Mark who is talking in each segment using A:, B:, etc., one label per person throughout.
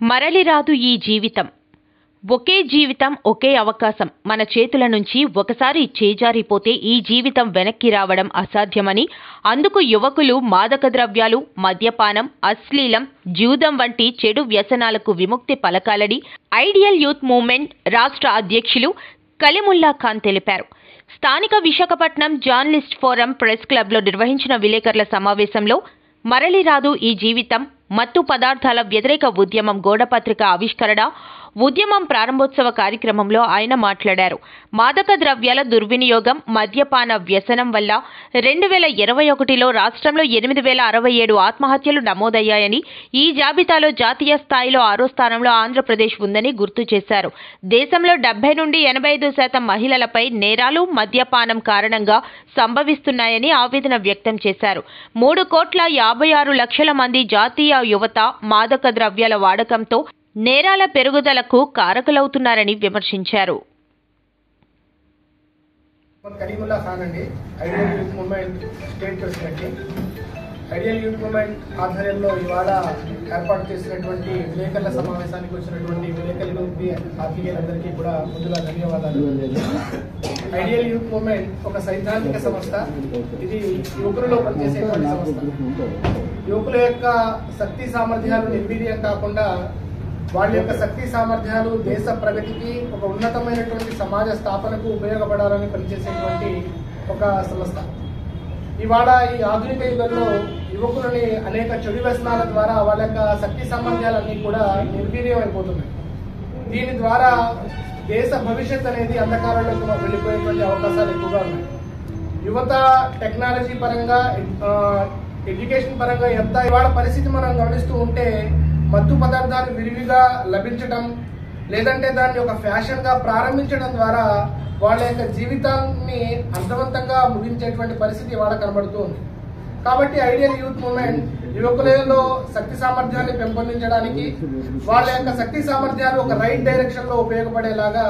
A: మరలిరాదు ఈ జీవితం. ఒకే జీవితం, ఒకే అవకాశం. మన చేతుల నుంచి ఒకసారి చేజారిపోతే ఈ జీవితం వెనక్కి రావడం అసాధ్యమని, అందుకు యువకులు మాదక ద్రవ్యాలు, మద్యపానం, అశ్లీలం, జూదం వంటి చెడు వ్యసనాలకు విముక్తి పలకాలని ఐడియల్ యూత్ మూవ్మెంట్ రాష్ట్ర అధ్యక్షులు కలీముల్లా ఖాన్ తెలిపారు. స్థానిక విశాఖపట్నం జర్నలిస్ట్ ఫోరం ప్రెస్ క్లబ్లో నిర్వహించిన విలేకరుల సమావేశంలో మరలిరాదు ఈ జీవితం, మత్తు పదార్థాల వ్యతిరేక ఉద్యమం గోడపత్రిక ఆవిష్కరణ, ఉద్యమం ప్రారంభోత్సవ కార్యక్రమంలో ఆయన మాట్లాడారు. మాదక ద్రవ్యాల దుర్వినియోగం, మద్యపాన వ్యసనం వల్ల 2021లో రాష్ట్రంలో 8,067 ఆత్మహత్యలు నమోదయ్యాయని, ఈ జాబితాలో జాతీయ స్థాయిలో 6వ స్థానంలో ఆంధ్రప్రదేశ్ ఉందని గుర్తు చేశారు. దేశంలో 70 నుండి 85% మహిళలపై నేరాలు మద్యపానం కారణంగా సంభవిస్తున్నాయని ఆవేదన వ్యక్తం చేశారు. 3,56,00,000 మంది జాతీయ యువత మాదక ద్రవ్యాల వాడకంతో నేరాల పెరుగుదలకు కారకులవుతున్నారని విమర్శించారు.
B: కలీముల్లా ఖాన్ అండి, ideal youth movement state president. Ideal youth movement ఆధ్వర్యంలో ఇవాళ ఏర్పాటు చేసినటువంటి విలేకరుల సమావేశానికి వచ్చినటువంటి విలేకరులకి, ఆత్మీయులందరికీ కూడా ముందుగా ధన్యవాదాలు. ఐడియల్ యూత్ మూవ్మెంట్ ఒక సైద్ధాంతిక సంస్థ. ఇది యువకులలో పనిచేసేటువంటి సంస్థ. యువకుల యొక్క శక్తి సామర్థ్యాలు నిర్వీర్యం కాకుండా వాళ్ళ యొక్క శక్తి సామర్థ్యాలు దేశ ప్రగతికి, ఒక ఉన్నతమైనటువంటి సమాజ స్థాపనకు ఉపయోగపడాలని పనిచేసేటువంటి ఒక సంస్థ. ఇవాళ ఈ ఆధునిక యుగంలో యువకులని అనేక చెడు వ్యసనాల ద్వారా వాళ్ళ యొక్క శక్తి సామర్థ్యాలన్నీ కూడా నిర్వీర్యం అయిపోతున్నాయి. దీని ద్వారా దేశ భవిష్యత్ అనేది అంధకారంలోకి వెళ్ళిపోయేటువంటి అవకాశాలు ఎక్కువగా ఉన్నాయి. యువత టెక్నాలజీ పరంగా, ఎడ్యుకేషన్ పరంగా ఎంత ఇవాళ పరిస్థితి మనం గమనిస్తూ ఉంటే, మత్తు పదార్థాలు విరివిగా లభించడం, లేదంటే దాన్ని ఒక ఫ్యాషన్ గా ప్రారంభించడం ద్వారా వాళ్ళ యొక్క జీవితాన్ని అర్థవంతంగా ముగించేటువంటి పరిస్థితి ఇవాళ కనబడుతూ ఉంది. కాబట్టి ఐడియల్ యూత్ మూవ్మెంట్ యువకులలో శక్తి సామర్థ్యాన్ని పెంపొందించడానికి, వాళ్ళ యొక్క శక్తి సామర్థ్యాలు ఒక రైట్ డైరెక్షన్ లో ఉపయోగపడేలాగా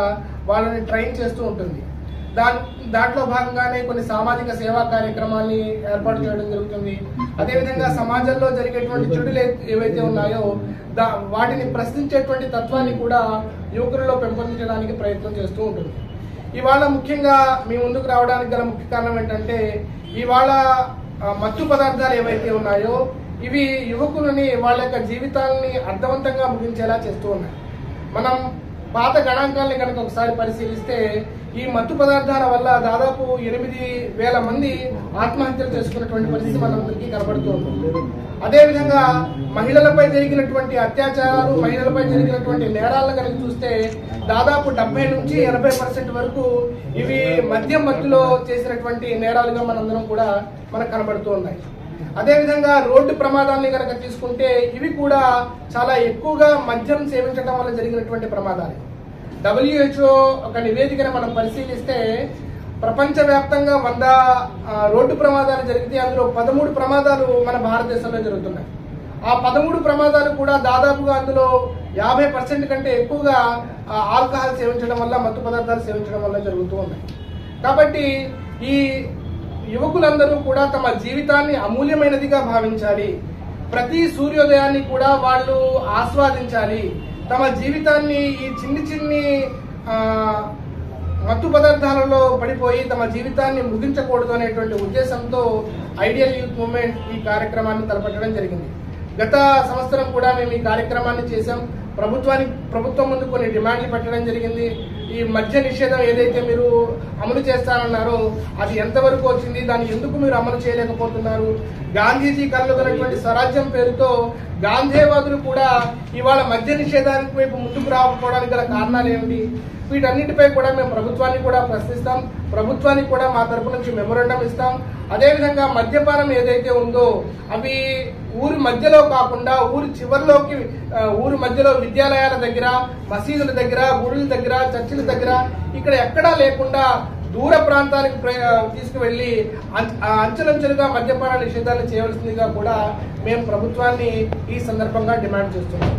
B: వాళ్ళని ట్రైన్ చేస్తూ ఉంటుంది. దాంట్లో భాగంగానే కొన్ని సామాజిక సేవా కార్యక్రమాన్ని ఏర్పాటు చేయడం జరుగుతుంది. అదేవిధంగా సమాజంలో జరిగేటువంటి చెడులు ఏవైతే ఉన్నాయో వాటిని ప్రశ్నించేటువంటి తత్వాన్ని కూడా యువకులలో పెంపొందించడానికి ప్రయత్నం చేస్తూ ఉంటుంది. ఇవాళ ముఖ్యంగా మీ ముందుకు రావడానికి గల ముఖ్య కారణం ఏంటంటే, ఇవాళ మత్తు పదార్థాలు ఏవైతే ఉన్నాయో ఇవి యువకులని వాళ్ళ యొక్క జీవితాలని అర్థవంతంగా ముగించేలా చేస్తూ ఉన్నాయి. మనం పాత గణాంకాలని కనుక ఒకసారి పరిశీలిస్తే, ఈ మత్తు పదార్థాల వల్ల దాదాపు 8,000 మంది ఆత్మహత్యలు చేసుకున్నటువంటి పరిస్థితి మనందరికీ కనబడుతూ ఉంటుంది. అదేవిధంగా మహిళలపై జరిగినటువంటి అత్యాచారాలు, మహిళలపై జరిగినటువంటి నేరాలను కనుక చూస్తే దాదాపు 70 నుంచి 80% వరకు ఇవి మద్యం మత్తులో చేసినటువంటి నేరాలుగా మనందరం కూడా మనకు కనబడుతూ ఉన్నాయి. అదేవిధంగా రోడ్డు ప్రమాదాలని కనుక తీసుకుంటే ఇవి కూడా చాలా ఎక్కువగా మద్యం సేవించడం వల్ల జరిగినటువంటి ప్రమాదాలు. WHO ఒక నివేదికను మనం పరిశీలిస్తే, ప్రపంచవ్యాప్తంగా 100 రోడ్డు ప్రమాదాలు జరిగితే అందులో 13 ప్రమాదాలు మన భారతదేశంలో జరుగుతున్నాయి. ఆ 13 ప్రమాదాలు కూడా దాదాపుగా అందులో 50% కంటే ఎక్కువగా ఆల్కహాల్ సేవించడం వల్ల, మత్తు పదార్థాలు సేవించడం వల్ల జరుగుతూ ఉన్నాయి. కాబట్టి ఈ యువకులందరూ కూడా తమ జీవితాన్ని అమూల్యమైనదిగా భావించాలి. ప్రతి సూర్యోదయాన్ని కూడా వాళ్ళు ఆస్వాదించాలి. తమ జీవితాన్ని ఈ చిన్ని మత్తు పదార్థాలలో పడిపోయి తమ జీవితాన్ని ముగించకూడదు అనేటువంటి ఉద్దేశంతో ఐడియల్ యూత్ మూవ్మెంట్ ఈ కార్యక్రమాన్ని తలపెట్టడం జరిగింది. గత సంవత్సరం కూడా మేము ఈ కార్యక్రమాన్ని చేశాం. ప్రభుత్వం ముందు కొన్ని డిమాండ్లు పెట్టడం జరిగింది. ఈ మద్య నిషేధం ఏదైతే మీరు అమలు చేస్తారన్నారో అది ఎంతవరకు వచ్చింది, దాన్ని ఎందుకు మీరు అమలు చేయలేకపోతున్నారు, గాంధీజీ కలలుగనటువంటి స్వరాజ్యం పేరుతో గాంధేవాదులు కూడా ఇవాళ మద్య నిషేధానికి వైపు ముందుకు రాకపోవడానికి గల కారణాలు ఏమిటి, వీటన్నిటిపై కూడా మేము ప్రభుత్వాన్ని కూడా ప్రశ్నిస్తాం. ప్రభుత్వానికి కూడా మా తరపు నుంచి మెమోరాండం ఇస్తాం. అదేవిధంగా మద్యపానం ఏదైతే ఉందో అవి ఊరి మధ్యలో కాకుండా ఊరి చివరిలోకి, ఊరి మధ్యలో విద్యాలయాల దగ్గర, మసీదుల దగ్గర, గుడుల దగ్గర, చర్చిల దగ్గర ఇక్కడ ఎక్కడా లేకుండా దూర ప్రాంతాలకు తీసుకువెళ్లి అంచెలంచెలుగా మద్యపాన నిషేధాన్ని చేయవలసిందిగా కూడా మేము ప్రభుత్వాన్ని ఈ సందర్భంగా డిమాండ్ చేస్తున్నాం.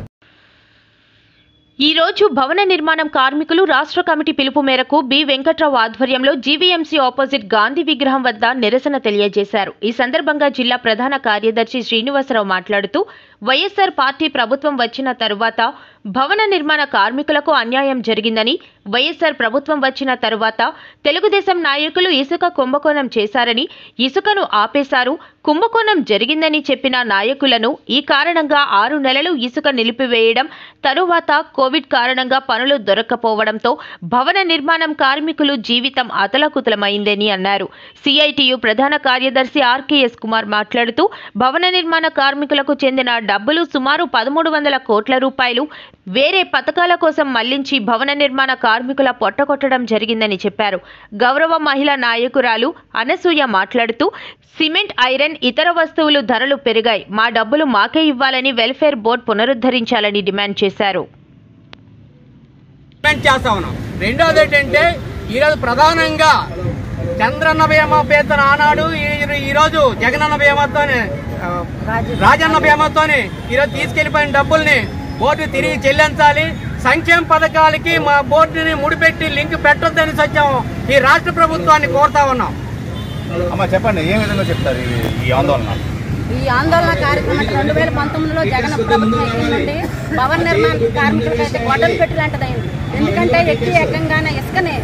A: ఈ రోజు భవన నిర్మాణం కార్మికులు రాష్ట్ర కమిటీ పిలుపు మేరకు బి వెంకట్రావు ఆధ్వర్యంలో జీవీఎంసీ ఆపోజిట్ గాంధీ విగ్రహం వద్ద నిరసన తెలియజేశారు. ఈ సందర్భంగా జిల్లా ప్రధాన కార్యదర్శి శ్రీనివాసరావు మాట్లాడుతూ, వైఎస్ఆర్ పార్టీ ప్రభుత్వం వచ్చిన తరువాత భవన నిర్మాణ కార్మికులకు అన్యాయం జరిగిందని, వైఎస్ఆర్ ప్రభుత్వం వచ్చిన తరువాత తెలుగుదేశం నాయకులు ఇసుక కుంభకోణం చేశారని, ఇసుకను ఆపేశారు, కుంభకోణం జరిగిందని చెప్పిన నాయకులను ఈ కారణంగా 6 నెలలు ఇసుక నిలిపివేయడం, తరువాత కోవిడ్ కారణంగా పనులు దొరక్కపోవడంతో భవన నిర్మాణం కార్మికులు జీవితం అతలాకుతలమైందని అన్నారు. సిఐటియు ప్రధాన కార్యదర్శి ఆర్కేఎస్ కుమార్ మాట్లాడుతూ, భవన నిర్మాణ కార్మికులకు చెందిన డబ్బులు సుమారు 1300 కోట్ల రూపాయలు వేరే పథకాల కోసం మళ్లించి భవన నిర్మాణ కార్మికుల పొట్టకొట్టడం జరిగిందని చెప్పారు. గౌరవ మహిళా నాయకురాలు అనసూయ మాట్లాడుతూ, సిమెంట్, ఐరన్, ఇతర వస్తువులు ధరలు పెరిగాయి, మా డబ్బులు మాకే ఇవ్వాలని వెల్ఫేర్ బోర్డు పునరుద్ధరించాలని డిమాండ్ చేశారు.
C: రెండోది ఏంటంటే ఈరోజు ప్రధానంగా చంద్రన్న బీమా పేరుతో ఆనాడు, ఈరోజు జగనన్న బీమాతోనే, రాజన్న బీమాతోనే ఈరోజు తీసుకెళ్లిపోయిన డబ్బుల్ని బోర్డు తిరిగి చెల్లించాలి. సంక్షేమ పథకాలకి మా బోర్డుని ముడిపెట్టి లింక్ పెట్టొద్దని సత్యం ఈ రాష్ట్ర ప్రభుత్వాన్ని కోరుతా ఉన్నాం.
D: అమ్మా చెప్పండి, ఏ విధంగా చెప్తారు ఈ ఆందోళన?
E: ఈ ఆందోళన కార్యక్రమం 2019లో జగన్ ప్రభుత్వం ఎక్కిందండి. భవన నిర్మాణ కార్మికులకైతే గొడ్డలు పెట్టిలాంటిదైంది. ఎందుకంటే ఏకంగానే ఇసుకని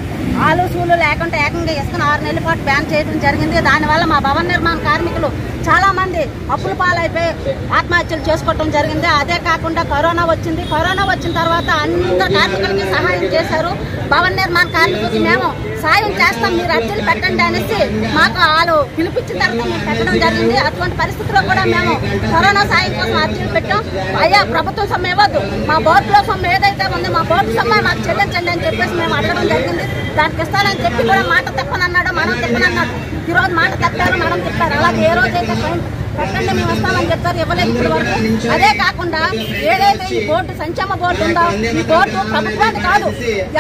E: ఆలుసూలు లేకుండా ఏకంగా ఇసుకను 6 నెలల పాటు బ్యాన్ చేయడం జరిగింది. దానివల్ల మా భవన నిర్మాణ కార్మికులు చాలా మంది అప్పుల పాలైపోయి ఆత్మహత్యలు చేసుకోవడం జరిగింది. అదే కాకుండా కరోనా వచ్చింది. కరోనా వచ్చిన తర్వాత అందరు కార్మికులకి సహాయం చేశారు. భవన నిర్మాణ కార్మికులకి మేము సాయం చేస్తాం, మీరు అర్జీలు పెట్టండి అనేసి మాకు వాళ్ళు పిలిపించిన తర్వాత మేము పెట్టడం జరిగింది. అటువంటి పరిస్థితుల్లో కూడా మేము కరోనా సాయం కోసం అర్జీలు పెట్టాం. అయ్యా ప్రభుత్వం సొమ్ము ఇవ్వద్దు, మా బోర్డులో సొమ్ము ఏదైతే ఉందో మా బోర్డు సొమ్ము మాకు చెల్లించండి అని చెప్పేసి మేము అడగడం జరిగింది. దానికి ఇస్తానని చెప్పి కూడా మాట తప్పనన్నాడు, మనం తిప్పనన్నాడు. ఈరోజు మాట తప్పారు, మనం తిప్పారు. అలాగే ఏ రోజైతే పెట్టండి మేము వస్తామని చెప్తారు, ఇవ్వలేదు ఇప్పటి వరకు. అదే కాకుండా ఏదైతే ఈ బోర్డు సంక్షేమ బోర్డు ఉందో, ఈ బోర్డు ప్రభుత్వాన్ని కాదు,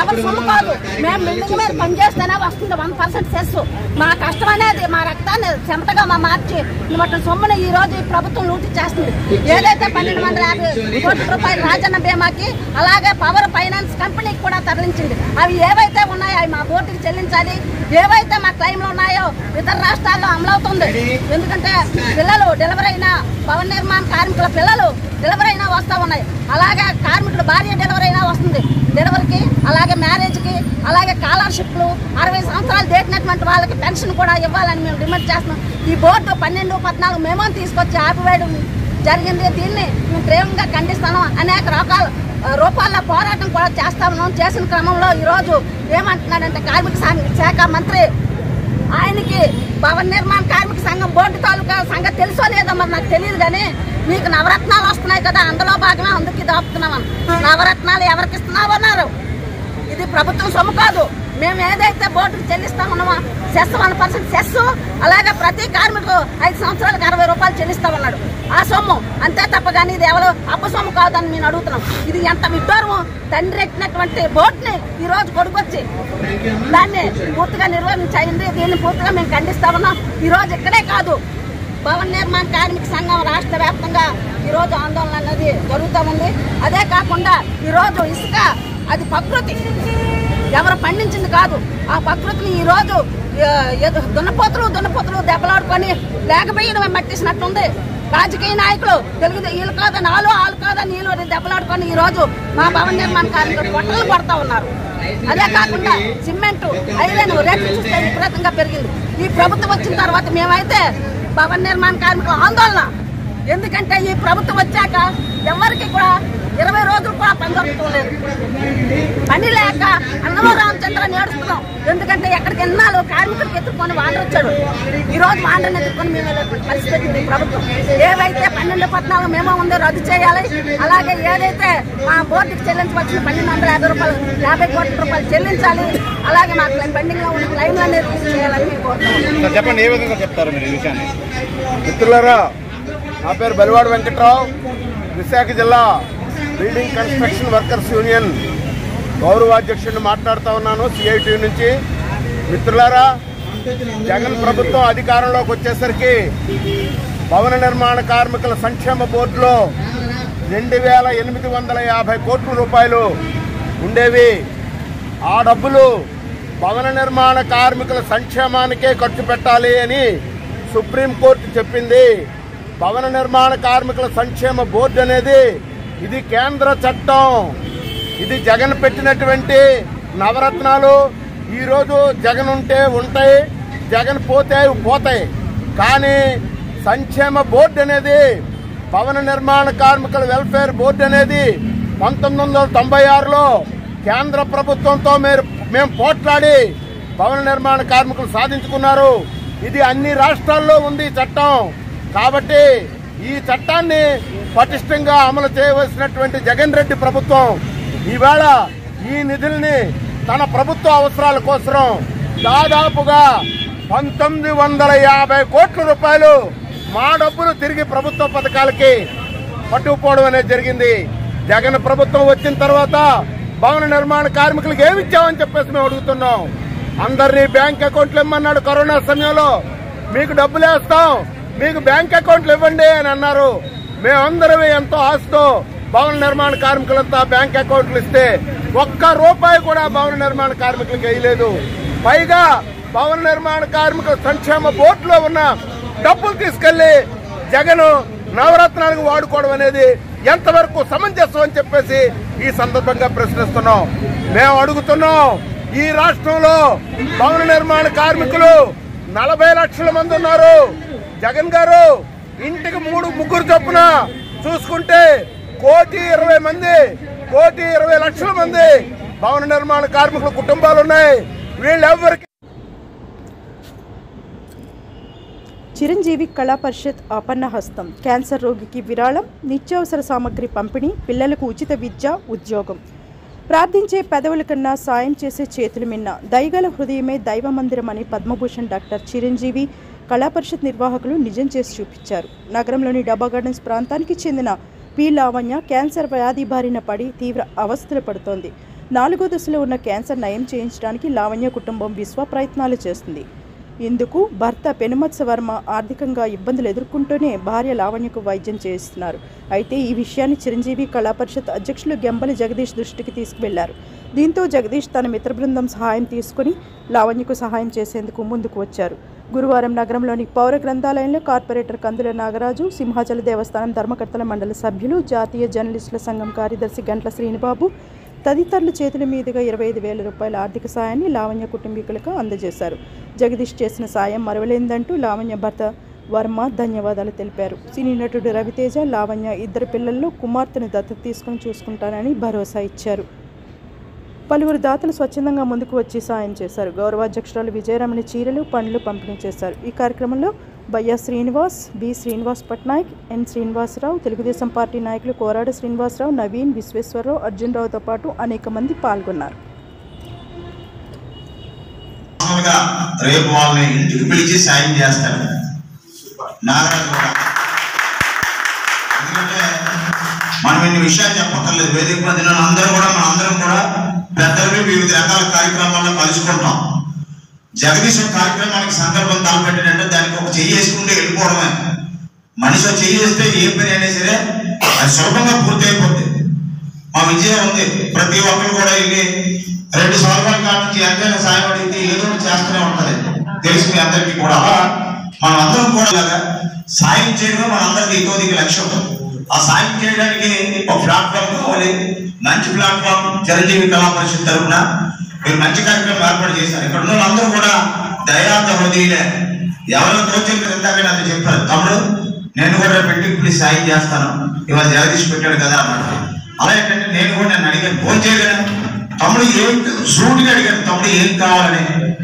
E: ఎవరి సొమ్ము కాదు. మేము బిల్డింగ్ మీద పనిచేస్తేనే వస్తుంది 1% సెస్. మా కష్టం అనేది మా రక్తాన్ని చెమటగా మా మార్చి వాటి సొమ్ముని ఈ రోజు ఈ ప్రభుత్వం లూటి చేస్తుంది. ఏదైతే 1250 కోట్ల రూపాయలు రాజన్న బీమాకి, అలాగే పవర్ ఫైనాన్స్ కంపెనీకి కూడా తరలించింది. అవి ఏవైతే ఉన్నాయో అవి మా బోర్డుకి చెల్లించాలి. ఏవైతే మా క్లైమ్లు ఉన్నాయో ఇతర రాష్ట్రాల్లో అమలవుతుంది. ఎందుకంటే పిల్లలు డెలివరీ అయిన భవన నిర్మాణ కార్మికుల పిల్లలు డెలివరీ అయినా వస్తూ ఉన్నాయి. అలాగే కార్మికుడు భార్య డెలివరీ అయినా వస్తుంది. డెలివరీకి, అలాగే మ్యారేజ్కి, అలాగే స్కాలర్షిప్లు, 60 సంవత్సరాలు దాటినటువంటి వాళ్ళకి పెన్షన్ కూడా ఇవ్వాలని మేము డిమాండ్ చేస్తున్నాం. ఈ బోర్డు 12, 14 మేమో తీసుకొచ్చి ఆపివేయడం జరిగింది. దీన్ని మేము తీవ్రంగా ఖండిస్తాను. అనేక రూపాల్లో పోరాటం కూడా చేస్తా ఉన్నాం. చేసిన క్రమంలో ఈరోజు ఏమంటున్నాడంటే కార్మిక శాఖ మంత్రి, ఆయనకి భవన నిర్మాణ కార్మిక సంఘం బోర్డు తాలూకా సంగతి తెలుసో లేదో మరి నాకు తెలియదు, కానీ మీకు నవరత్నాలు వస్తున్నాయి కదా, అందులో భాగమే అందుకు దాపుతున్నామని. నవరత్నాలు ఎవరికి ఇస్తున్నామన్నారు? ఇది ప్రభుత్వం సొమ్ము కాదు. మేము ఏదైతే బోర్డుకి చెల్లిస్తామన్నామో సెస్ 1% సెస్, అలాగే ప్రతి కార్మికుడు 5 సంవత్సరాలకు 60 రూపాయలు చెల్లిస్తామన్నాడు. ఆ సొమ్ము అంతే తప్ప కానీ ఇది ఎవరో అప్పు సొమ్ము కాదని మేము అడుగుతున్నాం. ఇది ఎంత విడ్డూరము! తండ్రి ఎక్కినటువంటి బోర్డుని ఈ రోజు కొడుకొచ్చి దాన్ని పూర్తిగా నిర్వహించింది. దీన్ని పూర్తిగా మేము ఖండిస్తా ఉన్నాం. ఈ రోజు ఇక్కడే కాదు, భవన నిర్మాణ కార్మిక సంఘం రాష్ట్ర వ్యాప్తంగా ఈరోజు ఆందోళన అనేది జరుగుతూ ఉంది. అదే కాకుండా ఈరోజు ఇసుక అది ప్రకృతి, ఎవరు పండించింది కాదు. ఆ ప్రకృతిని ఈరోజు దున్నపోతులు దెబ్బలాడుకొని లేకపోయిన మట్టిసినట్టుంది. రాజకీయ నాయకులు వీళ్ళు కాదని వాళ్ళు కాదని వీళ్ళు దెబ్బలాడుకొని ఈరోజు మా భవన నిర్మాణ కార్మికులు పొట్టలు పడతా ఉన్నారు. అదే కాకుండా సిమెంట్, ఐరన్ రేట్లు చూస్తే విపరీతంగా పెరిగింది. ఈ ప్రభుత్వం వచ్చిన తర్వాత మేమైతే భవన నిర్మాణ కార్మికుల ఆందోళన. ఎందుకంటే ఈ ప్రభుత్వం వచ్చాక ఎవరికి కూడా 20 రోజులు కూడా పని దొరకలేదు. పని లేక అన్నమో రామచంద్ర నేడుస్తున్నాం. ఎందుకంటే ఎక్కడికి ఎన్నాళ్ళు కార్మికులకు ఎత్తుకొని వాండర్ వచ్చాడు. ఈ రోజు వాండర్ని ఎత్తుకొని మేము పరిస్థితి ప్రభుత్వం. ఏవైతే 12, 14 మేమో ఉందో రద్దు చేయాలి. అలాగే ఏదైతే మా బోర్డుకి చెల్లించవలసిన 1250 రూపాయలు 50 కోట్ల రూపాయలు చెల్లించాలి. అలాగే మా పెండింగ్ లో ఉన్న క్లైమ్లు అనేది చేయాలని మేము కోరుతున్నాం.
D: చెప్పండి, ఏ విధంగా చెప్తారు మీరు ఈ విషయాన్ని?
F: మిత్రులారా, నా పేరు బెల్వాడ వెంకట్రావు, విశాఖ జిల్లా బిల్డింగ్ కన్స్ట్రక్షన్ వర్కర్స్ యూనియన్ గౌరవాధ్యక్షుడిని మాట్లాడుతూ ఉన్నాను, సిఐటి నుంచి. మిత్రులారా, జగన్ ప్రభుత్వం అధికారంలోకి వచ్చేసరికి భవన నిర్మాణ కార్మికుల సంక్షేమ బోర్డులో 2850 కోట్ల రూపాయలు ఉండేవి. ఆ డబ్బులు భవన నిర్మాణ కార్మికుల సంక్షేమానికే ఖర్చు పెట్టాలి అని సుప్రీంకోర్టు చెప్పింది. భవన నిర్మాణ కార్మికుల సంక్షేమ బోర్డు అనేది ఇది కేంద్ర చట్టం. ఇది జగన్ పెట్టినటువంటి నవరత్నాలు. ఈరోజు జగన్ ఉంటే ఉంటాయి, జగన్ పోతే పోతాయి. కానీ సంక్షేమ బోర్డు అనేది, భవన నిర్మాణ కార్మికుల వెల్ఫేర్ బోర్డు అనేది 1996లో కేంద్ర ప్రభుత్వంతో మేము పోట్లాడి భవన నిర్మాణ కార్మికులు సాధించుకున్నారు. ఇది అన్ని రాష్ట్రాల్లో ఉంది చట్టం. కాబట్టి ఈ చట్టాన్ని పటిష్టంగా అమలు చేయవలసినటువంటి జగన్ రెడ్డి ప్రభుత్వం ఇవాళ ఈ నిధుల్ని తన ప్రభుత్వ అవసరాల కోసం దాదాపుగా 1950 కోట్ల రూపాయలు మా డబ్బులు తిరిగి ప్రభుత్వ పథకాలకి పట్టుకుపోవడం అనేది జరిగింది. జగన్ ప్రభుత్వం వచ్చిన తర్వాత భవన నిర్మాణ కార్మికులకు ఏమి ఇచ్చామని చెప్పేసి మేము అడుగుతున్నాం. అందరినీ బ్యాంక్ అకౌంట్లు ఇమ్మన్నాడు కరోనా సమయంలో. మీకు డబ్బులు వేస్తాం, మీకు బ్యాంక్ అకౌంట్లు ఇవ్వండి అని అన్నారు. మేమందరం ఎంతో ఆశతో భవన నిర్మాణ కార్మికులంతా బ్యాంక్ అకౌంట్లు ఇస్తే ఒక్క రూపాయి కూడా భవన నిర్మాణ కార్మికులకు వేయలేదు. పైగా భవన నిర్మాణ కార్మికుల సంక్షేమ బోర్డులో ఉన్న డబ్బులు తీసుకెళ్లి జగన్ నవరత్నాలకు వాడుకోవడం అనేది ఎంతవరకు సమంజసం అని చెప్పేసి ఈ సందర్భంగా ప్రశ్నిస్తున్నాం. మేము అడుగుతున్నాం, ఈ రాష్ట్రంలో భవన నిర్మాణ కార్మికులు 40 లక్షల మంది ఉన్నారు. జగన్ గారు ఇంటికి 3-3 చొప్పున చూసుకుంటే 1,20 లక్షల మంది భవన నిర్మాణ కార్మికుల కుటుంబాలు ఉన్నాయి. వీళ్ళెవ్వరికి
G: చిరంజీవి కళా పరిషత్ ఆపన్న హస్తం, క్యాన్సర్ రోగికి విరాళం, నిత్యావసర సామగ్రి పంపిణీ, పిల్లలకు ఉచిత విద్య, ఉద్యోగం. ప్రార్థించే పెదవుల కన్నా సాయం చేసే చేతులు మిన్న, దయగల హృదయమే దైవ మందిరం అని పద్మభూషణ్ డాక్టర్ చిరంజీవి కళా పరిషత్ నిర్వాహకులు నిజం చేసి చూపించారు. నగరంలోని డబ్బా గార్డెన్స్ ప్రాంతానికి చెందిన పి లావణ్య క్యాన్సర్ వ్యాధి బారిన పడి తీవ్ర అవస్థలు పడుతోంది. 4వ దశలో ఉన్న క్యాన్సర్ నయం చేయించడానికి లావణ్య కుటుంబం విశ్వ ప్రయత్నాలు చేస్తుంది. ఇందుకు భర్త పెనుమత్స వర్మ ఆర్థికంగా ఇబ్బందులు ఎదుర్కొంటూనే భార్య లావణ్యకు వైద్యం చేయిస్తున్నారు. అయితే ఈ విషయాన్ని చిరంజీవి కళా పరిషత్ అధ్యక్షులు గెంబలి జగదీష్ దృష్టికి తీసుకువెళ్లారు. దీంతో జగదీష్ తన మిత్ర బృందం సహాయం తీసుకుని లావణ్యకు సహాయం చేసేందుకు ముందుకు వచ్చారు. గురువారం నగరంలోని పౌర గ్రంథాలయంలో కార్పొరేటర్ కందుల నాగరాజు, సింహాచల దేవస్థానం ధర్మకర్తల మండలి సభ్యులు, జాతీయ జర్నలిస్టుల సంఘం కార్యదర్శి గంట్ల శ్రీనిబాబు తదితరుల చేతుల మీదుగా 25,000 రూపాయల ఆర్థిక సాయాన్ని లావణ్య కుటుంబీకులకు అందజేశారు. జగదీష్ చేసిన సాయం మరవలేందంటూ లావణ్య భర్త వర్మ ధన్యవాదాలు తెలిపారు. సినీ నటుడు రవితేజ లావణ్య 2 పిల్లల్లో కుమార్తెను దత్తత తీసుకుని చూసుకుంటానని భరోసా ఇచ్చారు. పలువురు దాతలు స్వచ్ఛందంగా ముందుకు వచ్చి సాయం చేశారు. గౌరవాధ్యక్షురాలు విజయరమణి చీరలు, పండ్లు పంపిణీ చేశారు. ఈ కార్యక్రమంలో బయ్యా శ్రీనివాస్, బి శ్రీనివాస్ పట్నాయక్, ఎన్ శ్రీనివాసరావు, తెలుగుదేశం పార్టీ నాయకులు కోరాడ శ్రీనివాసరావు, నవీన్, విశ్వేశ్వరరావు, అర్జున్ రావుతో పాటు అనేక మంది పాల్గొన్నారు.
H: రేపు వాళ్ళని ఇంటికి పిలిచి సాయం చేస్తారు. ఎందుకంటే మనం ఇన్ని విషయాలు చెప్పక్కర్లేదు. వేదిక పదిన మనందరం కూడా పెద్దలు వివిధ రకాల కార్యక్రమాల్లో కలుసుకుంటాం. జగదీశ్ కార్యక్రమానికి సందర్భం తలపెట్టినట్టే దానికి ఒక చెయ్యి వేసుకుంటే వెళ్ళిపోవడమే. మనిషి చెయ్యి వేస్తే ఏ పని అయినా సరే అది సులభంగా పూర్తి అయిపోద్ది. మా విజయం ఉంది. ప్రతి ఒక్కరు కూడా వెళ్ళి 2 సంవత్సరాల కాలం నుంచి ఎంతైనా సాయం అడిగితే ఏదో చేస్తూనే ఉంటది. తెలుసు మీ అందరికీ కూడా. మనం అందరం కూడా సాయం చేయడం మనందరికీ ఇంకోదికి లక్ష్యం. ఆ సాయం చేయడానికి ఒక ప్లాట్ఫామ్ కావాలి. మంచి ప్లాట్ఫామ్ చిరంజీవి కళా పరిషత్ తరఫున మీరు మంచి కార్యక్రమం ఏర్పాటు చేశారు. ఇక్కడ ఉన్న అందరూ కూడా దయార్థ హృదయులే. ఎవరో తోచే ఇందాక నాకు చెప్పారు, తమ్ముడు నేను కూడా పెట్టి ఇప్పుడు సాయం చేస్తాను, ఇవాళ జగదీష్ పెట్టాడు కదా అన్నాడు. అలా ఏంటంటే నేను అడిగాను, ఫోన్ చేయగలను తమ్ముడు ఏం సూటిగా అడిగాను, తమ్ముడు ఏం కావాలని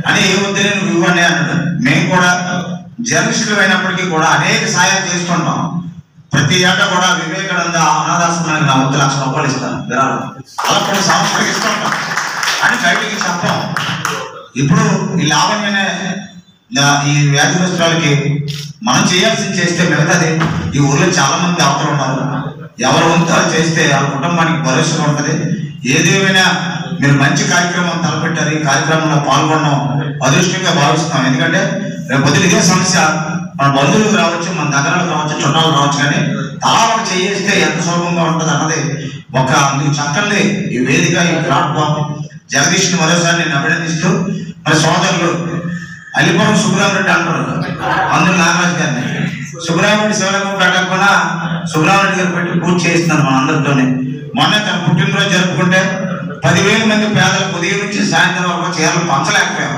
H: అని ఏమొద్దు నువ్వు ఇవ్వండి అన్నాడు. మేము కూడా జర్నలిస్టులు అయినప్పటికీ కూడా అనేక సాయం చేస్తుంటాం. ప్రతి ఏటా కూడా వివేకానంద అనాథాశ్రమానికి నా 1 లక్ష రూపాయలు ఇస్తాను విరాళం. అలా కూడా సంవత్సరానికి ఇస్తుంటాం అని బయటికి చెప్పాం. ఇప్పుడు ఈ లావణ్యనే ఈ వ్యాధిగ్రస్తులకి మనం చేయాల్సింది చేస్తే మిగతాది ఈ ఊర్లో చాలా మంది అవతలు ఉన్నారు. ఎవరు వంతు చేస్తే ఆ కుటుంబానికి భరోసా ఉంటుంది. ఏదేమైనా మీరు మంచి కార్యక్రమం తలపెట్టారు. ఈ కార్యక్రమంలో పాల్గొనడం అదృష్టంగా భావిస్తున్నాం. ఎందుకంటే రేపు పొద్దున ఇదే సమస్య మన బంధువులకు రావచ్చు, మన దగ్గరకు రావచ్చు, చుట్టాలు రావచ్చు. కానీ తలా ఒక చేస్తే ఎంత సులభంగా ఉంటుంది అన్నది ఒక అందుకు చక్కని ఈ వేదిక, ఈ ప్లాట్ఫామ్ జగదీష్ని మరోసారి నేను అభినందిస్తూ మరి సోదరులు అల్లిపురం సుబ్రహ్మరెడ్డి అంటారు, అందులో నాగరాజు గారిని సుబ్రహ్మణ్య శివలింగం పెట్టకుండా సుబ్రహ్మణ్య గారు పెట్టి పూజ చేస్తున్నారు మన అందరితోనే. మొన్న తన పుట్టినరోజు జరుపుకుంటే 10,000 మంది పేదలకు ఉదయం నుంచి సాయంత్రం వరకు చీరలు పంచలేకపోయాం.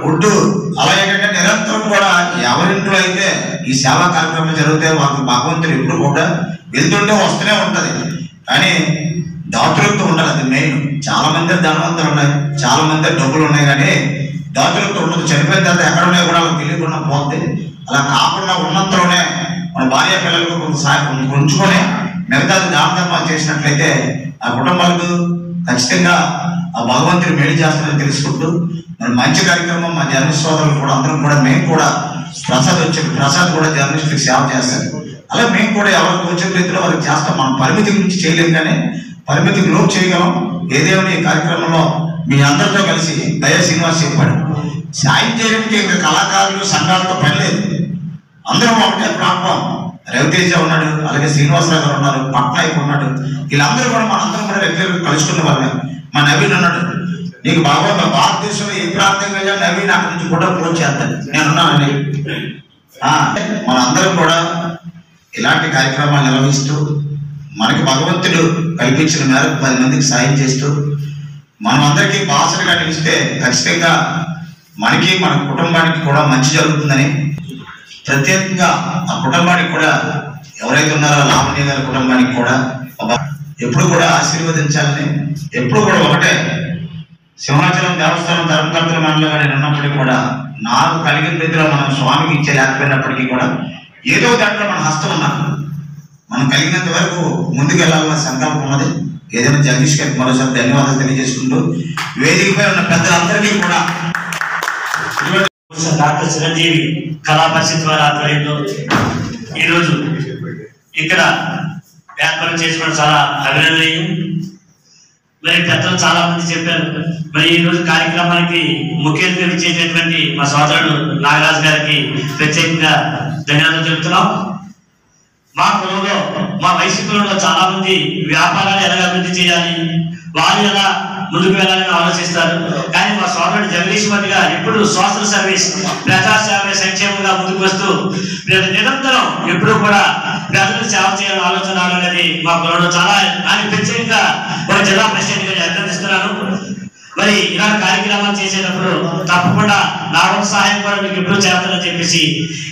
H: గుడ్డు అలాగే నిరంతరం కూడా ఎవరింట్లో అయితే ఈ సేవా కార్యక్రమం జరుగుతాయో వాళ్ళకి భగవంతుడు ఎప్పుడు కూడా వెళ్తుంటే వస్తూనే ఉంటది. కానీ దాతృత్వం ఉండాలి, అది మెయిన్. చాలా మంది ధనవంతులు ఉన్నాయి, చాలా మంది డబ్బులు ఉన్నాయి, కానీ దాతృత్వం ఉండదు. చనిపోయిన తర్వాత ఎక్కడ ఉన్నాయి కూడా వాళ్ళకి తెలియకుండా పోతే. అలా కాకుండా ఉన్నంతలోనే మన భార్య పిల్లలకు కొంత సాయం ఉంచుకొని మిగతాది దాన ధర్మాలు చేసినట్లయితే ఆ కుటుంబాలకు ఖచ్చితంగా ఆ భగవంతుడు మేలు చేస్తారని తెలుసుకుంటూ మరి మంచి కార్యక్రమం మా జర్నలిస్ట్ సోదరులు కూడా అందరం కూడా మేము కూడా ప్రసాద్ కూడా జర్నలిస్టులకు సేవ చేస్తారు. అలా మేము కూడా ఎవరికి వచ్చిన రీతిలో వారికి చేస్తాం. మనం పరిమితి గురించి చేయలేం, కానీ పరిమితికి లోపు చేయగలం. ఏదేమైనా ఈ కార్యక్రమంలో మీ అందరితో కలిసి దయా శ్రీనివాస్ చెప్పాడు, సాయం చేయడానికి ఇంకా కళాకారులు సంఘాలతో పని లేదు. అందరం ఒకటే ప్లాట్ఫామ్. రవితేజ ఉన్నాడు, అలాగే శ్రీనివాసరావు గారు ఉన్నారు, పట్నాయక్ ఉన్నాడు. వీళ్ళందరూ కూడా మనందరం కూడా రెగ్యులర్గా కలుసుకున్న వాళ్ళే. మా నవీన్ ఉన్నాడు, నీకు బాగా భారతదేశంలో ఏ ప్రాంతం వెళ్ళా నవీన్ అక్కడి నుంచి కూడా ఫోన్ చేస్తాను, నేనున్నానని. మనందరం కూడా ఇలాంటి కార్యక్రమాలు నిర్వహిస్తూ మనకి భగవంతుడు కల్పించిన మేరకు 10 మందికి సాయం చేస్తూ మనం అందరికీ బాసలుగా నిలిస్తే ఖచ్చితంగా మనకి మన కుటుంబానికి కూడా మంచి జరుగుతుందని, ప్రత్యేకంగా ఆ కుటుంబానికి కూడా ఎవరైతే ఉన్నారో లావణ్య గారి కుటుంబానికి కూడా ఎప్పుడు కూడా ఆశీర్వదించాలని, ఎప్పుడు కూడా ఒకటే. సింహాచలం దేవస్థానం ధర్మకర్తల మండలిగా నేను ఉన్నప్పటికీ కూడా నాకు కలిగిన రీతిలో మనం స్వామికి ఇచ్చే లేకపోయినప్పటికీ కూడా ఏదో దాంట్లో మన హస్తం ఉన్నా మనం కలిగినంత వరకు ముందుకెళ్లాలన్న సంకల్పం ఉన్నది. ఏదైనా జగదీష్ గారికి మరోసారి ధన్యవాదాలు తెలియజేసుకుంటూ వేదికపై ఉన్న పెద్దలందరికీ కూడా
I: డాక్టర్ చిరంజీవి కళా పరిషత్ వారి ఆధ్వర్యంలో ఈరోజు ఇక్కడ ఏర్పాటు చేసుకోవడం చాలా అభినందనీయం. మరి పెద్దలు చాలా మంది చెప్పారు. మరి ఈ రోజు కార్యక్రమానికి ముఖ్య అతిథిగా ఇచ్చేటటువంటి మా సోదరుడు నాగరాజు గారికి ప్రత్యేకంగా ధన్యవాదాలు తెలుపుతున్నాం. మా కులంలో, మా వైసీ కులంలో చాలా మంది వ్యాపారాలు ఎలా అభివృద్ధి చేయాలి, వాళ్ళు ఎలా ముందుకు వెళ్ళాలని ఆలోచిస్తారు. కానీ మా సోదరుడు జగదీష్ గారు ఎప్పుడు సోషల్ సర్వీస్, ప్రజాసేవ, సంక్షేమంగా ముందుకు వస్తూ నిరంతరం ఎప్పుడు కూడా ప్రజలకు సేవ చేయాలని ఆలోచన అనేది మా కులంలో చాలా. ఆయన ప్రత్యేకంగా ఒక జిల్లా ప్రెసిడెంట్ గా అభ్యర్థిస్తున్నాను. మరి ఇలాంటి కార్యక్రమాలు చేసేటప్పుడు తప్పకుండా నా వంతు సహాయం కూడా మీకు ఎప్పుడు చేస్తానని చెప్పేసి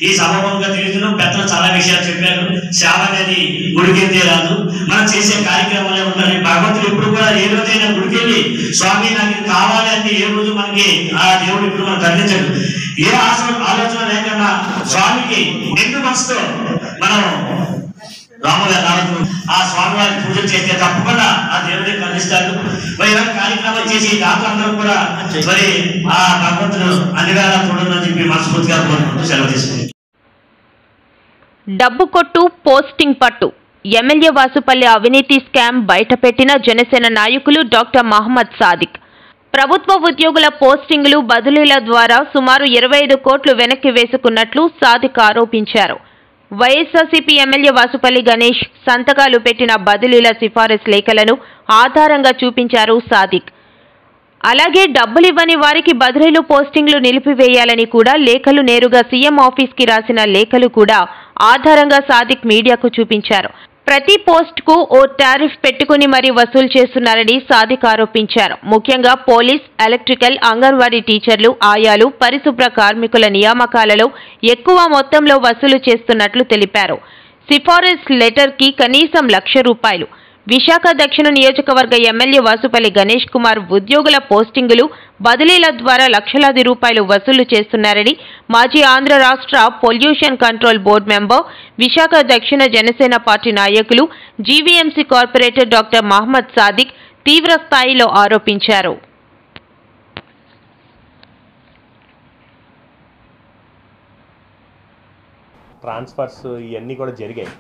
I: ఈ సభాముఖంగా తిరుగుతున్నాం. పెద్దలు చాలా విషయాలు చెప్పారు. సేవ అనేది గుడికెళ్తే రాదు, మనం చేసే కార్యక్రమాలే ఉండాలి. భగవంతుడు ఎప్పుడు కూడా ఏ రోజైనా గుడికెళ్ళి స్వామి నాకు ఇది కావాలి అంటే ఏ రోజు మనకి ఆ దేవుడు ఇప్పుడు మనం ఖండించడు. ఏ ఆలోచన లేకుండా స్వామికి నిండు మనసుతో మనం రాముగారు ఆ స్వామివారికి పూజలు చేస్తే తప్పకుండా ఆ దేవుడిని ఖండిస్తారు. మరి ఇలాంటి కార్యక్రమాలు చేసి దాతలందరూ కూడా మరి ఆ భగవంతుడు అన్ని వేళ చూడాలని చెప్పి మనస్ఫూర్తిగా కోరుకుంటూ సెలవు తీసుకుంది.
A: డబ్బు కొట్టు పోస్టింగ్ పట్టు ఎమ్మెల్యే వాసుపల్లి అవినీతి స్కామ్ బయటపెట్టిన జనసేన నాయకులు డాక్టర్ మహమ్మద్ సాదిక్. ప్రభుత్వ ఉద్యోగుల పోస్టింగులు బదిలీల ద్వారా సుమారు 25 కోట్లు వెనక్కి వేసుకున్నట్లు సాదిక్ ఆరోపించారు. వైఎస్ఆర్సీపీ ఎమ్మెల్యే వాసుపల్లి గణేష్ సంతకాలు పెట్టిన బదిలీల సిఫారసు లేఖలను ఆధారంగా చూపించారు సాదిక్. అలాగే డబ్బులివ్వని వారికి బదిలీలు పోస్టింగ్లు నిలిపివేయాలని కూడా లేఖలు, నేరుగా సీఎం ఆఫీస్కి రాసిన లేఖలు కూడా ఆధారంగా సాదిక్ మీడియాకు చూపించారు. ప్రతి పోస్ట్కు ఓ టారిఫ్ పెట్టుకుని మరీ వసూలు చేస్తున్నారని సాదిక్ ఆరోపించారు. ముఖ్యంగా పోలీస్, ఎలక్ట్రికల్, అంగన్వాడీ టీచర్లు, ఆయాలు, పరిశుభ్ర కార్మికుల నియామకాలలో ఎక్కువ మొత్తంలో వసూలు చేస్తున్నట్లు తెలిపారు. సిఫారసు లెటర్కి కనీసం ₹1,00,000. విశాఖ దక్షిణ నియోజకవర్గ ఎమ్మెల్యే వాసుపల్లి గణేష్ కుమార్ ఉద్యోగుల పోస్టింగులు, బదిలీల ద్వారా లక్షలాది రూపాయలు వసూలు చేస్తున్నారని మాజీ ఆంధ్ర రాష్ట్ర pollution control board member, Visakha దక్షిణ జనసేన పార్టీ నాయకులు, GVMC corporator doctor Mohammed Sadiq తీవ్ర స్థాయిలో ఆరోపించారు.
J: ట్రాన్స్ఫర్స్ ఇవన్నీ కూడా జరిగాయి.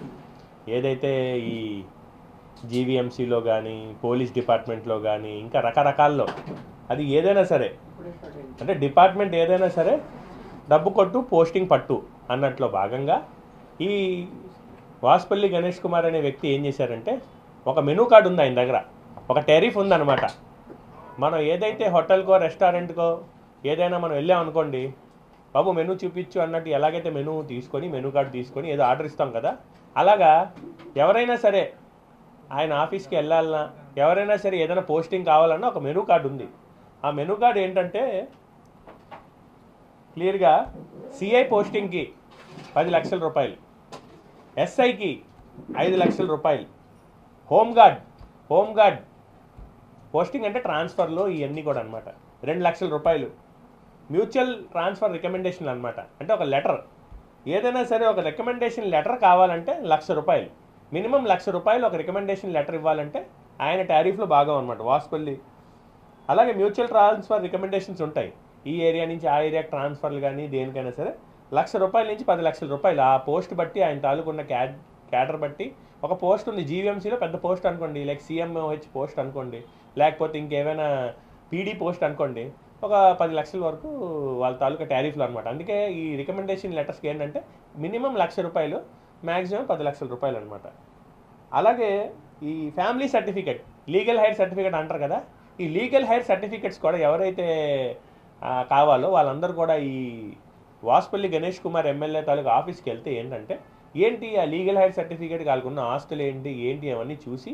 J: ఏదైతే ఈ జీవీఎంసీలో కానీ, పోలీస్ డిపార్ట్మెంట్లో కానీ, ఇంకా రకరకాల్లో, అది ఏదైనా సరే, అంటే డిపార్ట్మెంట్ ఏదైనా సరే డబ్బు కొట్టు పోస్టింగ్ పట్టు అన్నట్లో భాగంగా ఈ వాసుపల్లి గణేష్ కుమార్ అనే వ్యక్తి ఏం చేశారంటే, ఒక మెనూ కార్డు ఉంది ఆయన దగ్గర, ఒక టారిఫ్ ఉందన్నమాట. మనం ఏదైతే హోటల్కో, రెస్టారెంట్కో ఏదైనా మనం వెళ్ళామనుకోండి, బాబు మెనూ చూపించు అన్నట్టు ఎలాగైతే మెనూ తీసుకొని మెనూ కార్డు తీసుకొని ఏదో ఆర్డర్ ఇస్తాం కదా, అలాగా ఎవరైనా సరే ఆయన ఆఫీస్కి వెళ్ళాలన్నా ఎవరైనా సరే ఏదైనా పోస్టింగ్ కావాలన్నా ఒక మెనూ కార్డు ఉంది. ఆ మెనూ కార్డు ఏంటంటే క్లియర్గా సిఐ పోస్టింగ్కి 10 లక్షల రూపాయలు, ఎస్ఐకి 5 లక్షల రూపాయలు, హోంగార్డ్ పోస్టింగ్ అంటే ట్రాన్స్ఫర్లో ఇవన్నీ కూడా అనమాట 2 లక్షల రూపాయలు, మ్యూచువల్ ట్రాన్స్ఫర్ రికమెండేషన్ అనమాట. అంటే ఒక లెటర్ ఏదైనా సరే ఒక రికమెండేషన్ లెటర్ కావాలంటే 1 లక్ష రూపాయలు, మినిమం 1 లక్ష రూపాయలు ఒక రికమెండేషన్ లెటర్ ఇవ్వాలంటే ఆయన టారిఫ్లో భాగం అనమాట వాసుపల్లి. అలాగే మ్యూచువల్ ట్రాన్స్ఫర్ రికమెండేషన్స్ ఉంటాయి, ఈ ఏరియా నుంచి ఆ ఏరియాకి ట్రాన్స్ఫర్లు కానీ దేనికైనా సరే 1 లక్ష రూపాయల నుంచి 10 లక్షల రూపాయలు. ఆ పోస్ట్ బట్టి ఆయన తాలూకున్న క్యాడర్ బట్టి ఒక పోస్ట్ ఉంది జీవీఎంసీలో పెద్ద పోస్ట్ అనుకోండి, లైక్ సిఎంఓహెచ్ పోస్ట్ అనుకోండి, లేకపోతే ఇంకేమైనా పీడీ పోస్ట్ అనుకోండి, ఒక 10 లక్షల వరకు వాళ్ళ తాలూకా టారిఫ్లు అనమాట. అందుకే ఈ రికమెండేషన్ లెటర్స్కి ఏంటంటే మినిమం 1 లక్ష రూపాయలు, మ్యాక్సిమం 10 లక్షల రూపాయలు అనమాట. అలాగే ఈ family certificate, legal heir certificate అంటారు కదా, ఈ లీగల్ హైర్ సర్టిఫికేట్స్ కూడా ఎవరైతే కావాలో వాళ్ళందరూ కూడా ఈ వాసుపల్లి గణేష్ కుమార్ ఎమ్మెల్యే తాలూకా ఆఫీస్కి వెళ్తే ఏంటంటే ఆ లీగల్ హైర్ సర్టిఫికేట్ కాల్కున్న ఆస్తులు ఏంటి అవన్నీ చూసి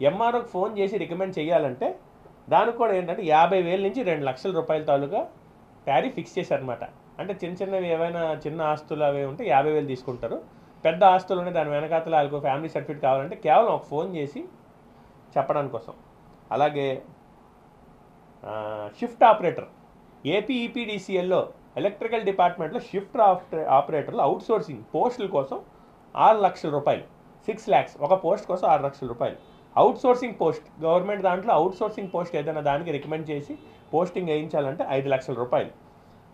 J: ఎంఆర్ఓకి ఫోన్ చేసి రికమెండ్ చేయాలంటే దానికి కూడా ఏంటంటే 50,000 నుంచి 2 లక్షల రూపాయల తాలూకా టారిఫ్ ఫిక్స్ చేశారనమాట. అంటే చిన్నవి ఏవైనా చిన్న ఆస్తులు అవి ఉంటే 50,000 తీసుకుంటారు, పెద్ద ఆస్తులు ఉన్నాయి దాని వెనకాతల వాళ్ళకు ఫ్యామిలీ సర్టిఫికేట్ కావాలంటే కేవలం ఒక ఫోన్ చేసి చెప్పడానికి కోసం. అలాగే షిఫ్ట్ ఆపరేటర్, ఏపీఈపీడీసీఎల్లో ఎలక్ట్రికల్ డిపార్ట్మెంట్లో షిఫ్ట్ ఆపరేటర్లు అవుట్సోర్సింగ్ పోస్టుల కోసం 6 లక్షల రూపాయలు, 6 lakhs ఒక పోస్ట్ కోసం 6 లక్షల రూపాయలు. అవుట్సోర్సింగ్ పోస్ట్, గవర్నమెంట్ దాంట్లో అవుట్సోర్సింగ్ పోస్ట్ ఏదైనా దానికి రికమెండ్ చేసి పోస్టింగ్ వేయించాలంటే 5 లక్షల రూపాయలు.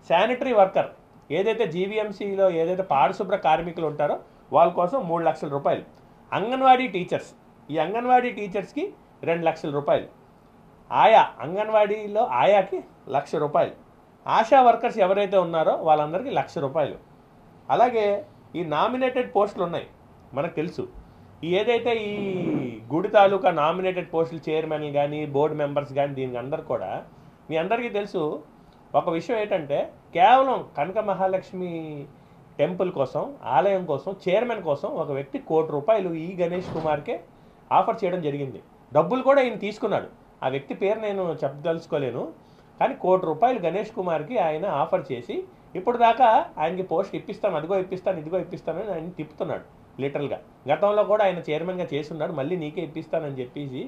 J: శానిటరీ వర్కర్, ఏదైతే జీవీఎంసీలో ఏదైతే పారిశుభ్ర కార్మికులు ఉంటారో వాళ్ళ కోసం 3 లక్షల రూపాయలు. అంగన్వాడీ టీచర్స్, ఈ అంగన్వాడీ టీచర్స్కి 2 లక్షల రూపాయలు. అంగన్వాడీలో ఆయాకి 1 లక్ష రూపాయలు. ఆశా వర్కర్స్ ఎవరైతే ఉన్నారో వాళ్ళందరికీ 1 లక్ష రూపాయలు. అలాగే ఈ నామినేటెడ్ పోస్టులు ఉన్నాయి మనకు తెలుసు, ఏదైతే ఈ గుడి తాలూకా నామినేటెడ్ పోస్టులు చైర్మన్లు కానీ బోర్డు మెంబర్స్ కానీ దీనికి అందరు కూడా మీ అందరికీ తెలుసు. ఒక విషయం ఏంటంటే కేవలం కనక మహాలక్ష్మి టెంపుల్ కోసం, ఆలయం కోసం, చైర్మన్ కోసం ఒక వ్యక్తి 1 కోటి రూపాయలు ఈ గణేష్ కుమార్కే ఆఫర్ చేయడం జరిగింది. డబ్బులు కూడా ఈయన తీసుకున్నాడు, ఆ వ్యక్తి పేరు నేను చెప్పదలుచుకోలేను, కానీ 1 కోటి రూపాయలు గణేష్ కుమార్కి ఆయన ఆఫర్ చేసి ఇప్పుడు దాకా ఆయనకి పోస్ట్ ఇప్పిస్తాను, అదిగో ఇప్పిస్తాను, ఇదిగో ఇప్పిస్తానని ఆయన తిప్పుతున్నాడు లిటరల్గా. గతంలో కూడా ఆయన చైర్మన్గా చేస్తున్నాడు, మళ్ళీ నీకే ఇప్పిస్తానని చెప్పేసి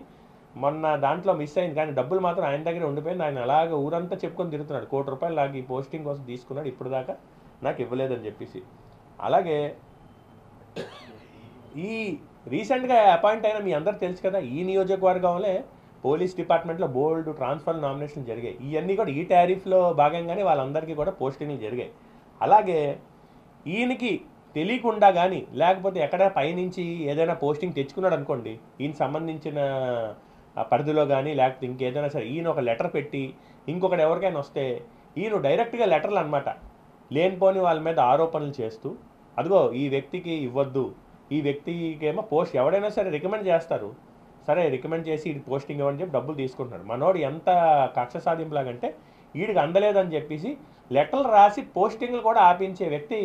J: మొన్న దాంట్లో మిస్ అయింది, కానీ డబ్బులు మాత్రం ఆయన దగ్గర ఉండిపోయింది. ఆయన అలాగే ఊరంతా చెప్పుకొని తిరుగుతున్నాడు, 1 కోటి రూపాయలు నాకు ఈ పోస్టింగ్ కోసం తీసుకున్నాడు, ఇప్పుడు దాకా నాకు ఇవ్వలేదని చెప్పేసి. అలాగే ఈ రీసెంట్గా అపాయింట్ అయిన మీ అందరు తెలుసు కదా, ఈ నియోజకవర్గంలో పోలీస్ డిపార్ట్మెంట్లో బోల్డ్ ట్రాన్స్ఫర్ నామినేషన్ జరిగాయి. ఇవన్నీ కూడా ఈ టారిఫ్లో భాగంగానే వాళ్ళందరికీ కూడా పోస్టింగ్లు జరిగాయి. అలాగే ఈయనకి తెలియకుండా కానీ లేకపోతే ఎక్కడ పైనుంచి ఏదైనా పోస్టింగ్ తెచ్చుకున్నాడు అనుకోండి, ఈయన సంబంధించిన పరిధిలో కానీ లేకపోతే ఇంకేదైనా సరే ఈయన ఒక లెటర్ పెట్టి ఇంకొకటి ఎవరికైనా వస్తే ఈయన డైరెక్ట్గా లెటర్లు అనమాట లేనిపోని వాళ్ళ మీద ఆరోపణలు చేస్తూ, అదిగో ఈ వ్యక్తికి ఇవ్వద్దు, ఈ వ్యక్తికి ఏమో పోస్ట్ ఎవడైనా సరే రికమెండ్ చేస్తారు, సరే రికమెండ్ చేసి ఇది పోస్టింగ్ ఇవ్వని చెప్పి డబ్బులు తీసుకుంటున్నాడు. మనోడు ఎంత కక్ష సాధింపులాగంటే వీడికి అందలేదని చెప్పేసి లెటర్లు రాసి పోస్టింగ్లు కూడా ఆపించే వ్యక్తి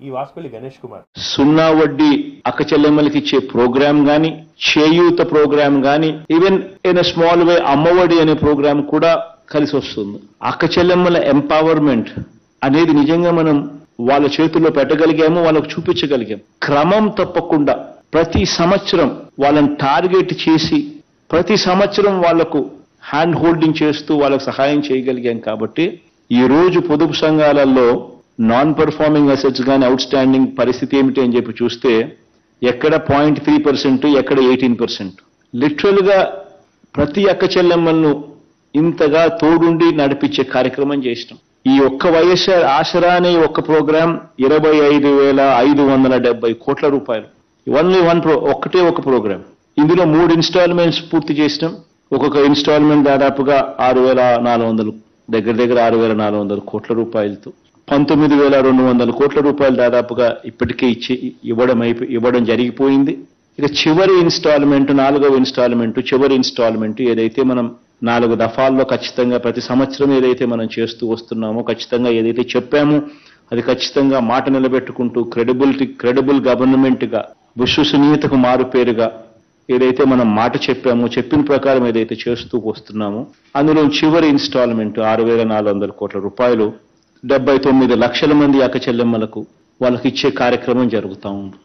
J: ఈ వాసుపల్లి గణేష్ కుమార్.
K: 0 వడ్డీ అక్క చెల్లెమ్మలకి ఇచ్చే ప్రోగ్రామ్ గాని, చేయూత ప్రోగ్రామ్ గాని, even in a small way Ammavodi అనే ప్రోగ్రామ్ కూడా కలిసి వస్తుంది. అక్క చెల్లెమ్మల ఎంపవర్మెంట్ అనేది నిజంగా మనం వాళ్ళ చేతుల్లో పెట్టగలిగాము, వాళ్ళకు చూపించగలిగాం. క్రమం తప్పకుండా ప్రతి సంవత్సరం వాళ్ళని టార్గెట్ చేసి ప్రతి సంవత్సరం వాళ్లకు హ్యాండ్ హోల్డింగ్ చేస్తూ వాళ్ళకు సహాయం చేయగలిగాం. కాబట్టి ఈ రోజు పొదుపు సంఘాలలో నాన్ పర్ఫార్మింగ్ అసెట్స్ కానీ అవుట్ స్టాండింగ్ పరిస్థితి ఏమిటి అని చెప్పి చూస్తే ఎక్కడ 0.3%, ఎక్కడ 18%. లిటరల్ గా ప్రతి అక్క చెల్లెమ్మలను ఇంతగా తోడుండి నడిపించే కార్యక్రమం చేసినాం. ఈ ఒక్క వైఎస్ఆర్ ఆసరా అనే ఒక్క ప్రోగ్రాం 25,570 కోట్ల రూపాయలు. ఓన్లీ ఒకటే ఒక ప్రోగ్రాం. ఇందులో 3 ఇన్స్టాల్మెంట్స్ పూర్తి చేసినాం. ఒక్కొక్క ఇన్స్టాల్మెంట్ దాదాపుగా 6,400 దగ్గర 6,400 కోట్ల రూపాయలతో 19,200 కోట్ల రూపాయలు దాదాపుగా ఇప్పటికే ఇవ్వడం జరిగిపోయింది. ఇక చివరి ఇన్స్టాల్మెంట్ 4వ ఇన్స్టాల్మెంట్ చివరి ఇన్స్టాల్మెంట్ ఏదైతే మనం 4 దఫాల్లో ఖచ్చితంగా ప్రతి సంవత్సరం ఏదైతే మనం చేస్తూ వస్తున్నామో ఖచ్చితంగా ఏదైతే చెప్పామో అది ఖచ్చితంగా మాట నిలబెట్టుకుంటూ క్రెడిబుల్ గవర్నమెంట్గా విశ్వసనీయతకు మారుపేరుగా ఏదైతే మనం మాట చెప్పామో చెప్పిన ప్రకారం ఏదైతే చేస్తూ వస్తున్నామో అందులో చివరి ఇన్స్టాల్మెంట్ 6,400 కోట్ల రూపాయలు 79 లక్షల మంది అక్క చెల్లెమ్మలకు వాళ్ళకి ఇచ్చే కార్యక్రమం జరుగుతూ ఉంది.